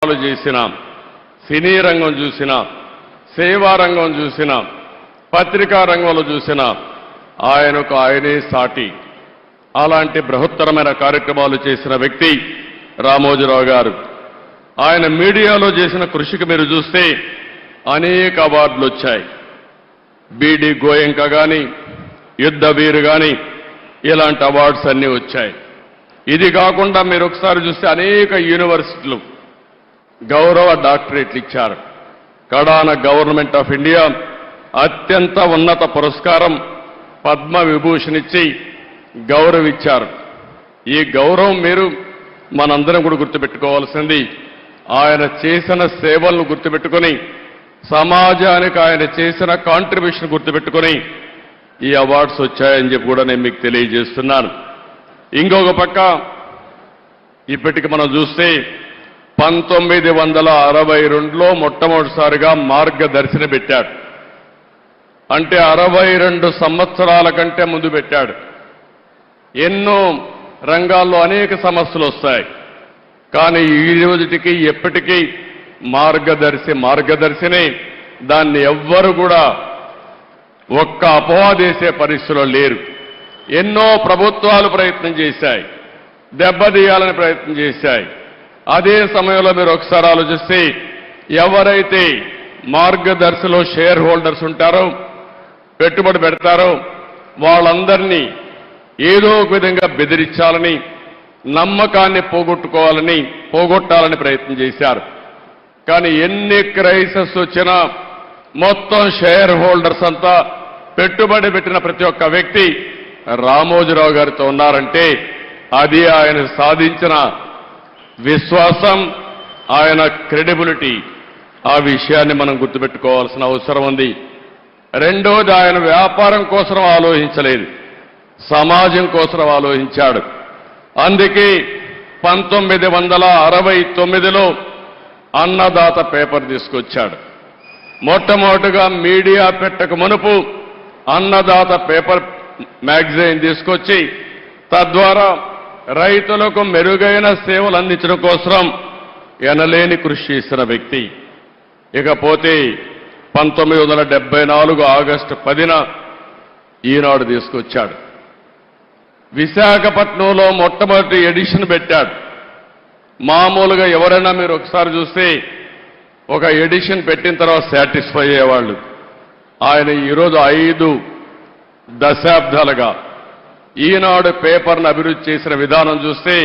కార్యక్రమాలు చేసినా, సినీ రంగం చూసినా, సేవా రంగం చూసినా, పత్రికా రంగంలో చూసినా ఆయనకు ఆయనే సాటి. అలాంటి బృహత్తరమైన కార్యక్రమాలు చేసిన వ్యక్తి రామోజీరావు గారు. ఆయన మీడియాలో చేసిన కృషికి మీరు చూస్తే అనేక అవార్డులు వచ్చాయి. బీడీ గోయంక కానీ, యుద్ధ వీరు కానీ ఇలాంటి అవార్డ్స్ అన్నీ వచ్చాయి. ఇది కాకుండా మీరు ఒకసారి చూస్తే అనేక యూనివర్సిటీలు గౌరవ డాక్టరేట్లు ఇచ్చారు. కడాన గవర్నమెంట్ ఆఫ్ ఇండియా అత్యంత ఉన్నత పురస్కారం పద్మ విభూషణ్ ఇచ్చి గౌరవించారు. ఈ గౌరవం మీరు మనందరం కూడా గుర్తుపెట్టుకోవాల్సింది. ఆయన చేసిన సేవలను గుర్తుపెట్టుకుని, సమాజానికి ఆయన చేసిన కాంట్రిబ్యూషన్ గుర్తుపెట్టుకుని ఈ అవార్డ్స్ వచ్చాయని చెప్పి కూడా నేను మీకు తెలియజేస్తున్నాను. ఇంకొక పక్క ఇప్పటికి మనం చూస్తే 1962లో మొట్టమొదటిసారిగా మార్గదర్శిని పెట్టాడు. అంటే 62 సంవత్సరాల కంటే ముందు పెట్టాడు. ఎన్నో రంగాల్లో అనేక సమస్యలు వస్తాయి. కానీ ఈ రోజుకి ఎప్పటికీ మార్గదర్శిని దాన్ని ఎవ్వరు కూడా ఒక్క అపవాదేసే పరిస్థితిలో లేరు. ఎన్నో ప్రభుత్వాలు ప్రయత్నం చేశాయి, దెబ్బతీయాలని ప్రయత్నం చేశాయి. అదే సమయంలో మీరు ఒకసారి ఆలోచిస్తే ఎవరైతే మార్గదర్శిలో షేర్ హోల్డర్స్ ఉంటారో, పెట్టుబడి పెడతారో వాళ్ళందరినీ ఏదో ఒక విధంగా బెదిరించాలని, నమ్మకాన్ని పోగొట్టాలని ప్రయత్నం చేశారు. కానీ ఎన్ని క్రైసిస్ వచ్చినా మొత్తం షేర్ హోల్డర్స్ అంతా, పెట్టుబడి పెట్టిన ప్రతి ఒక్క వ్యక్తి రామోజీరావు గారితో ఉన్నారంటే అది ఆయన సాధించిన విశ్వాసం, ఆయన క్రెడిబిలిటీ. ఆ విషయాన్ని మనం గుర్తుపెట్టుకోవాల్సిన అవసరం ఉంది. రెండోది, ఆయన వ్యాపారం కోసం ఆలోచించలేదు, సమాజం కోసం ఆలోచించాడు. అందుకే 1969లో అన్నదాత పేపర్ తీసుకొచ్చాడు. మొట్టమొదటిగా మీడియా పెట్టక మునుపు అన్నదాత పేపర్ మ్యాగజైన్ తీసుకొచ్చి తద్వారా రైతులకు మెరుగైన సేవలు అందించడం కోసం ఎనలేని కృషి చేసిన వ్యక్తి. ఇకపోతే 1974 ఆగస్టు 10న ఈనాడు తీసుకొచ్చాడు. విశాఖపట్నంలో మొట్టమొదటి ఎడిషన్ పెట్టాడు. మామూలుగా ఎవరైనా మీరు ఒకసారి చూస్తే ఒక ఎడిషన్ పెట్టిన తర్వాత సాటిస్ఫై అయ్యేవాళ్ళు. ఆయన ఈరోజు 5 దశాబ్దాలుగా ఈనాడు పేపర్ను అభివృద్ధి చేసిన విధానం చూస్తే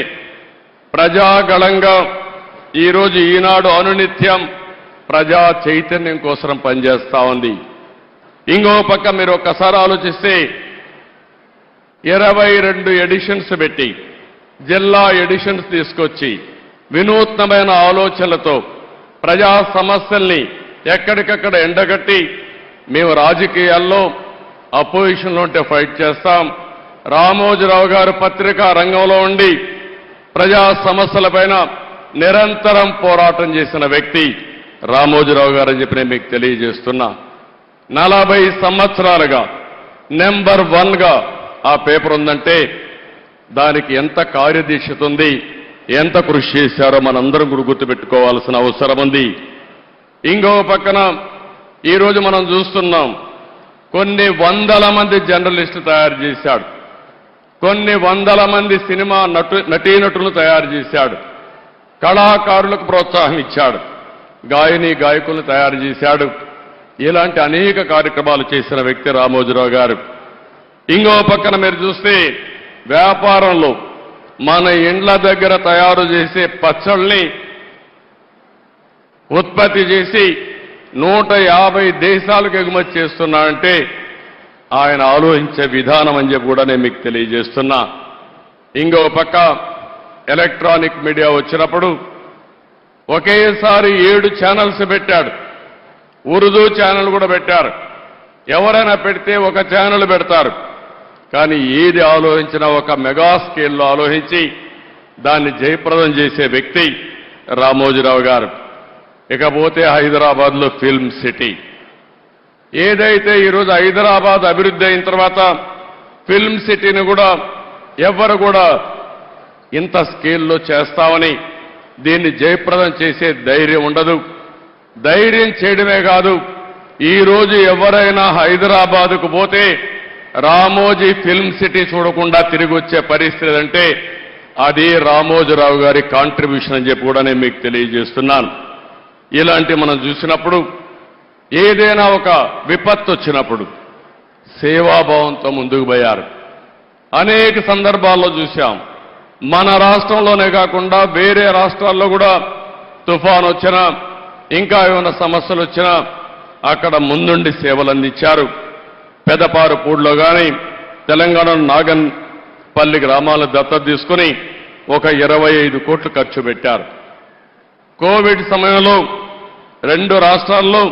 ప్రజాగళంగా ఈరోజు ఈనాడు అనునిత్యం ప్రజా చైతన్యం కోసం పనిచేస్తా ఉంది. ఇంకో పక్క మీరు ఒక్కసారి ఆలోచిస్తే 22 ఎడిషన్స్ పెట్టి, జిల్లా ఎడిషన్స్ తీసుకొచ్చి వినూత్నమైన ఆలోచనలతో ప్రజా సమస్యల్ని ఎక్కడికక్కడ ఎండగట్టి, మేము రాజకీయాల్లో అపోజిషన్లో ఉంటే ఫైట్ చేస్తాం, రామోజీరావు గారు పత్రికా రంగంలో ఉండి ప్రజా సమస్యలపైన నిరంతరం పోరాటం చేసిన వ్యక్తి రామోజీరావు గారు అని చెప్పి నేను మీకు తెలియజేస్తున్నా. 40 సంవత్సరాలుగా నెంబర్ 1గా ఆ పేపర్ ఉందంటే దానికి ఎంత కార్యదీక్షత ఉంది, ఎంత కృషి చేశారో మనందరం కూడా గుర్తుపెట్టుకోవాల్సిన అవసరం ఉంది. ఇంకో పక్కన ఈరోజు మనం చూస్తున్నాం, కొన్ని వందల మంది జర్నలిస్టులు తయారు చేశాడు, కొన్ని వందల మంది సినిమా నటీనటులను తయారు చేశాడు, కళాకారులకు ప్రోత్సాహం ఇచ్చాడు, గాయకులను తయారు చేశాడు. ఇలాంటి అనేక కార్యక్రమాలు చేసిన వ్యక్తి రామోజీరావు గారు. ఇంకో పక్కన మీరు చూస్తే వ్యాపారంలో మన ఇండ్ల దగ్గర తయారు చేసే పచ్చళ్ళని ఉత్పత్తి చేసి 150 దేశాలకు ఎగుమతి చేస్తున్నాడంటే ఆయన ఆలోచించే విధానం అని చెప్పి కూడా నేను మీకు తెలియజేస్తున్నా. ఇంకో పక్క ఎలక్ట్రానిక్ మీడియా వచ్చినప్పుడు ఒకేసారి 7 ఛానల్స్ పెట్టాడు. ఉర్దూ ఛానల్ కూడా పెట్టారు. ఎవరైనా పెడితే ఒక ఛానల్ పెడతారు, కానీ ఏది ఆలోచించినా ఒక మెగా స్కేల్లో ఆలోచించి దాన్ని జయప్రదం చేసే వ్యక్తి రామోజీరావు గారు. ఇకపోతే హైదరాబాద్లో ఫిల్మ్ సిటీ, ఏదైతే ఈరోజు హైదరాబాద్ అభివృద్ధి అయిన తర్వాత ఫిల్మ్ సిటీని కూడా ఎవరు కూడా ఇంత స్కేల్లో చేస్తామని దీన్ని జయప్రదం చేసే ధైర్యం ఉండదు. ధైర్యం చేయడమే కాదు, ఈ రోజు ఎవరైనా హైదరాబాదుకు పోతే రామోజీ ఫిల్మ్ సిటీ చూడకుండా తిరిగి వచ్చే పరిస్థితి అంటే అది రామోజీరావు గారి కాంట్రిబ్యూషన్ అని చెప్పి కూడా నేను మీకు తెలియజేస్తున్నాను. ఇలాంటి మనం చూసినప్పుడు ఏదైనా ఒక విపత్తు వచ్చినప్పుడు సేవాభావంతో ముందుకు పోయారు. అనేక సందర్భాల్లో చూశాం. మన రాష్ట్రంలోనే కాకుండా వేరే రాష్ట్రాల్లో కూడా తుఫాన్ వచ్చినా ఇంకా ఏమైనా సమస్యలు వచ్చినా అక్కడ ముందుండి సేవలు అందించారు. పెదపారుపూడిలో కానీ తెలంగాణ నాగన్పల్లి గ్రామాలను దత్తత తీసుకుని ఒక 25 కోట్లు ఖర్చు పెట్టారు. కోవిడ్ సమయంలో 2 రాష్ట్రాల్లో